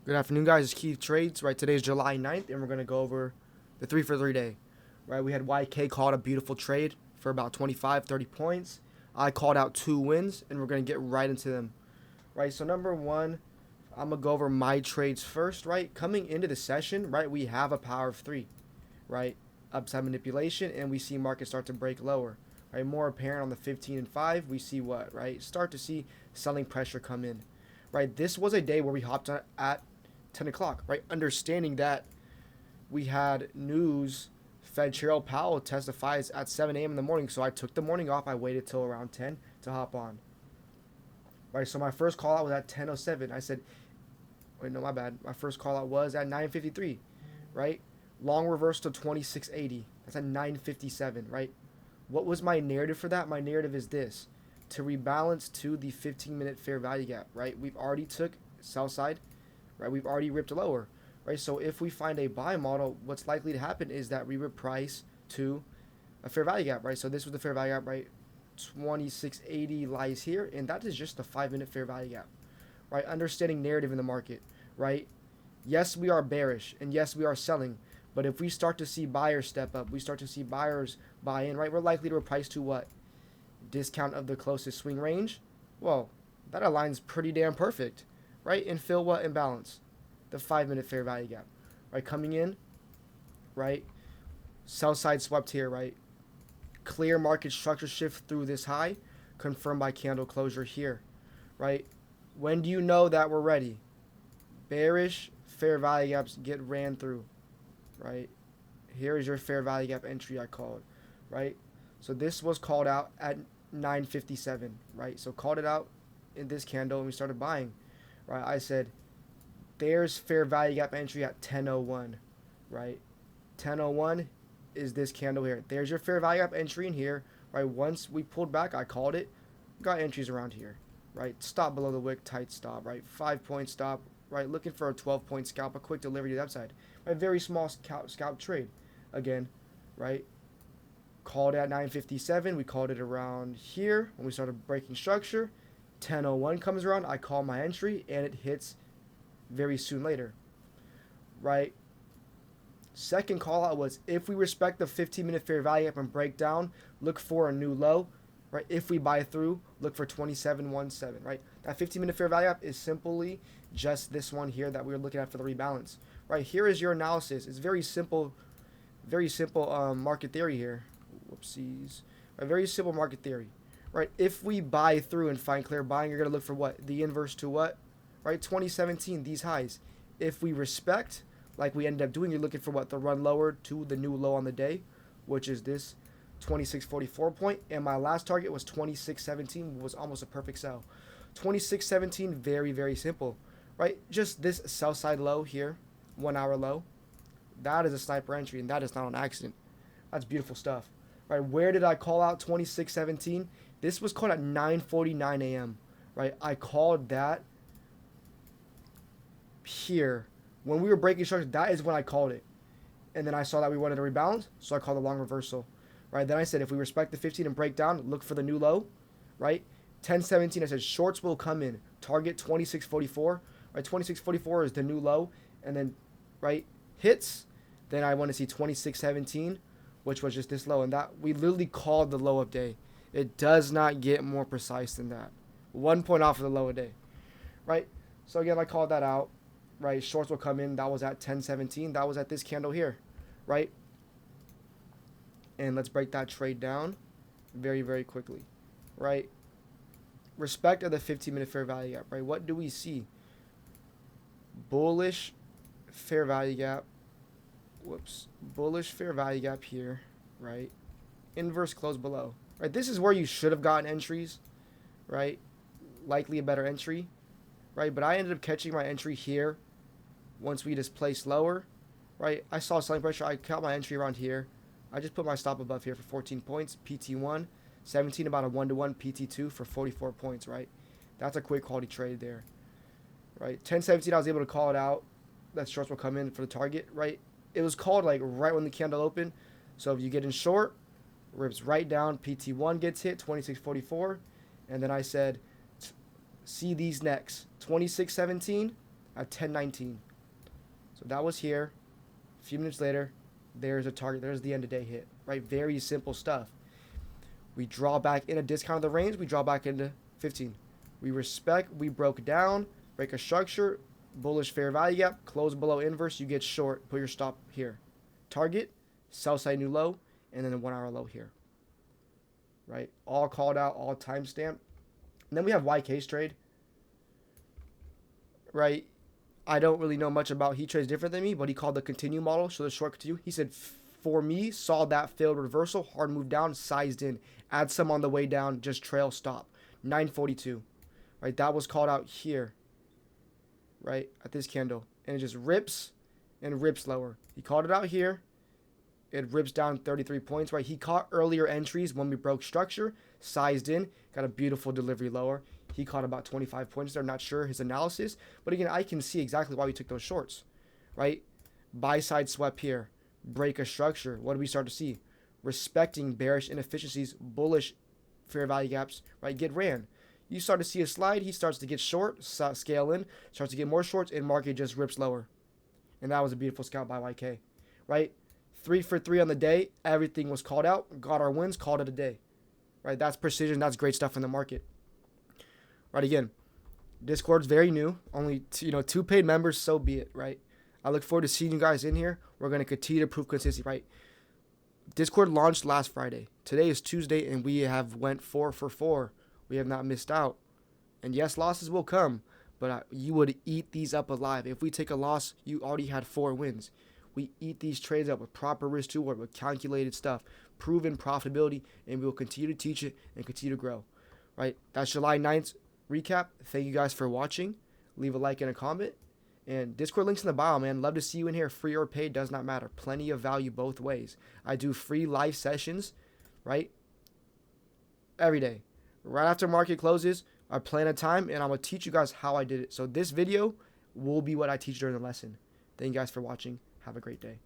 Good afternoon, guys. It's Keith Trades. Right, today is July 9th, and we're going to go over the 3 for 3 day. Right, we had YK called a beautiful trade for about 25, 30 points. I called out 2 wins, and we're going to get right into them. Right, so number one, I'm going to go over my trades first. Right, coming into the session, right, we have a power of 3. Right, upside manipulation, and we see market start to break lower. Right, more apparent on the 15 and 5, we see what? Right, start to see selling pressure come in. Right, this was a day where we hopped on at 10 o'clock, right? Understanding that we had news, Fed Chair Powell testifies at 7 a.m. in the morning. So I took the morning off. I waited till around 10 to hop on. Right, so my first call out was at 10:07. I said, wait, no, my bad. My first call out was at 9:53, right? Long reverse to 2680. That's at 9:57, right? What was my narrative for that? My narrative is this: to rebalance to the 15-minute fair value gap, right? We've already took sell side, right? We've already ripped lower, right? So if we find a buy model, what's likely to happen is that we reprice to a fair value gap, right? So this was the fair value gap, right? 2680 lies here, and that is just the 5-minute fair value gap, right? Understanding narrative in the market, right? Yes, we are bearish, and yes, we are selling. But if we start to see buyers step up, we start to see buyers buy in, right? We're likely to reprice to what? Discount of the closest swing range. Well, that aligns pretty damn perfect, right? And fill what imbalance? The 5-minute fair value gap, right? Coming in, right? Sell side swept here, right? Clear market structure shift through this high, confirmed by candle closure here, right? When do you know that we're ready? Bearish fair value gaps get ran through, right? Here is your fair value gap entry I called, right? So this was called out at 9:57, right? So called it out in this candle and we started buying, right? I said there's fair value gap entry at 10:01, right? 10:01 is this candle here. There's your fair value gap entry in here, right? Once we pulled back, I called it. Got entries around here, right? Stop below the wick, tight stop, right? 5 point stop, right? Looking for a 12 point scalp, a quick delivery to the upside. A very small scalp trade, again, right? Called at 9:57. We called it around here when we started breaking structure. 10:01 comes around. I call my entry and it hits very soon later, right? Second call out was if we respect the 15-minute fair value gap and break down, look for a new low, right? If we buy through, look for 2717, right? That 15-minute fair value gap is simply just this one here that we were looking at for the rebalance, right? Here is your analysis. It's very simple market theory here. Whoopsies. A very simple market theory, right? If we buy through and find clear buying, you're gonna look for what? The inverse to what? Right? 2017, these highs. If we respect, like we ended up doing, you're looking for what? The run lower to the new low on the day, which is this 2644 point. And my last target was 2617, was almost a perfect sell. 2617, very, very simple, right? Just this sell side low here, 1 hour low. That is a sniper entry, and that is not an accident. That's beautiful stuff. Right, where did I call out 2617? This was called at 9:49 a.m. Right, I called that here when we were breaking structure. That is when I called it, and then I saw that we wanted to rebalance, so I called a long reversal. Right, then I said if we respect the 15 and break down, look for the new low. Right, 1017. I said shorts will come in. Target 2644. Right, 2644 is the new low, and then right hits. Then I want to see 2617, which was just this low, and that we literally called the low of day. It does not get more precise than that. 1 point off of the low of day, right? So again, I called that out, right? Shorts will come in. That was at 1017. That was at this candle here, right? And let's break that trade down very, very quickly, right? Respect of the 15-minute fair value gap, right? What do we see? Bullish fair value gap. Whoops. Bullish fair value gap here, right? Inverse close below, right? This is where you should have gotten entries, right? Likely a better entry, right? But I ended up catching my entry here once we displaced lower, right? I saw selling pressure. I caught my entry around here. I just put my stop above here for 14 points. PT1, 17 about a 1-to-1. PT2 for 44 points, right? That's a quick quality trade there, right? 1017, I was able to call it out. That shorts will come in for the target, right? It was called like right when the candle opened. So if you get in short, rips right down. PT1 gets hit, 2644. And then I said, see these next. 2617, at 10:19. So that was here. A few minutes later, there's a target. There's the end of day hit, right? Very simple stuff. We draw back in a discount of the range. We draw back into 15. We respect. We broke down. Break a structure. Bullish fair value gap. Close below inverse. You get short. Put your stop here. Target. Sell side new low. And then a 1 hour low here. Right? All called out. All timestamped. And then we have YK's trade. Right? I don't really know much about. He trades different than me, but he called the continue model. So the short continue. He said, for me, saw that failed reversal, hard move down, sized in, add some on the way down, just trail stop. 942. Right? That was called out here. Right? At this candle. And it just rips and rips lower. He called it out here. It rips down 33 points. Right? He caught earlier entries when we broke structure, sized in, got a beautiful delivery lower. He caught about 25 points there. Not sure his analysis. But again, I can see exactly why we took those shorts. Right? Buy side swept here. Break a structure. What do we start to see? Respecting bearish inefficiencies, bullish fair value gaps. Right? Get ran. You start to see a slide. He starts to get short. Scale in. Starts to get more shorts. And market just rips lower. And that was a beautiful scout by YK. Right? 3 for 3 on the day. Everything was called out. Got our wins. Called it a day. Right? That's precision. That's great stuff in the market. Right, again, Discord's very new. Only two paid members, so be it, right? I look forward to seeing you guys in here. We're going to continue to prove consistency, right? Discord launched last Friday. Today is Tuesday, and we have went 4 for 4. We have not missed out. And yes, losses will come, but you would eat these up alive. If we take a loss, you already had 4 wins. We eat these trades up with proper risk to reward, with calculated stuff, proven profitability, and we will continue to teach it and continue to grow, right? That's July 9th. Recap. Thank you guys for watching. Leave a like and a comment. And Discord links in the bio, man. Love to see you in here. Free or paid, does not matter. Plenty of value both ways. I do free live sessions, right? Every day. Right after market closes, I plan a time, and I'm going to teach you guys how I did it. So this video will be what I teach during the lesson. Thank you guys for watching. Have a great day.